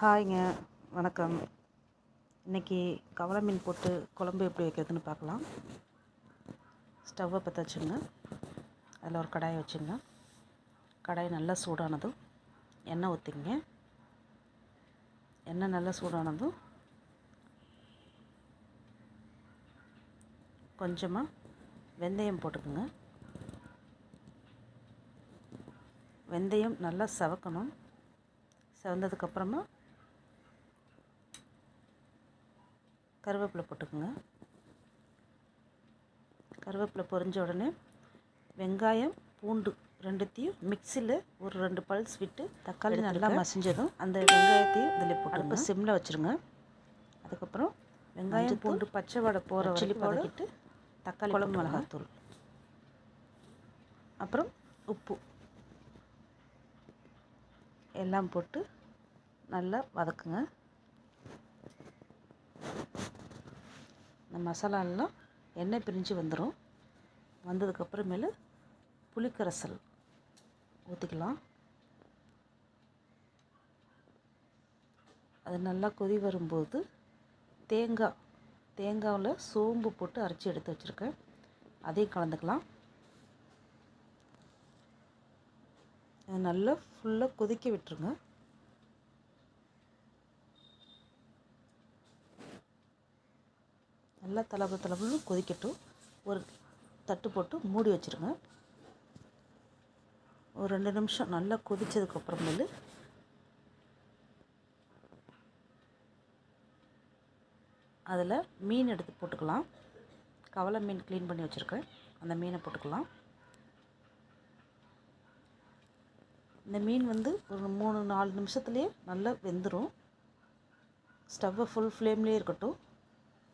ஹாய்ங்க, வணக்கம். இன்றைக்கி கவலை மீன் போட்டு குழம்பு எப்படி வைக்கிறதுன்னு பார்க்கலாம். ஸ்டவ்வை பற்ற வச்சுங்க. அதில் ஒரு கடாயை வச்சுங்க. கடாய் நல்லா சூடானதும் எண்ணெய் ஊற்றிங்க. எண்ணெய் நல்லா சூடானதும் கொஞ்சமாக வெந்தயம் போட்டுக்குங்க. வெந்தயம் நல்லா செவக்கணும். செவந்ததுக்கப்புறமா கருவேப்பிலை போட்டுக்குங்க. கருவேப்பிலை பொரிஞ்ச உடனே வெங்காயம் பூண்டு ரெண்டுத்தையும் மிக்சியில் ஒரு 2 பல்ஸ் விட்டு தக்காளி நல்லா மசிஞ்சதும் அந்த வெங்காயத்தையும் இதில் போட்டு அடுப்பு சிம்மில் வச்சுருங்க. அதுக்கப்புறம் வெங்காயம் பூண்டு பச்சை வடை போகிற சில்லி பதக்கிட்டு தக்காளி குழம்பு மிளகாத்தூள், அப்புறம் உப்பு எல்லாம் போட்டு நல்லா வதக்குங்க. இந்த மசாலாலாம் எண்ணெய் பிரிஞ்சு வந்துடும். வந்ததுக்கப்புறமேலு புளிக்கரைசல் ஊற்றிக்கலாம். அது நல்லா கொதி வரும்போது தேங்காவில் சோம்பு போட்டு அரைச்சி எடுத்து வச்சுருக்கேன், அதையும் கலந்துக்கலாம். அது நல்லா ஃபுல்லாக கொதிக்க விட்டுருங்க. நல்லா தளபுன்னு கொதிக்கட்டும். ஒரு தட்டு போட்டு மூடி வச்சுருங்க. ஒரு 2 நிமிஷம் நல்லா கொதித்ததுக்கப்புறமேலு அதில் மீன் எடுத்து போட்டுக்கலாம். கவலை மீன் க்ளீன் பண்ணி வச்சுருக்கேன், அந்த மீனை போட்டுக்கலாம். இந்த மீன் ஒரு 3-4 நிமிஷத்துலேயே நல்லா வெந்துடும். ஸ்டவ்வை ஃபுல் ஃப்ளேம்லேயே இருக்கட்டும்.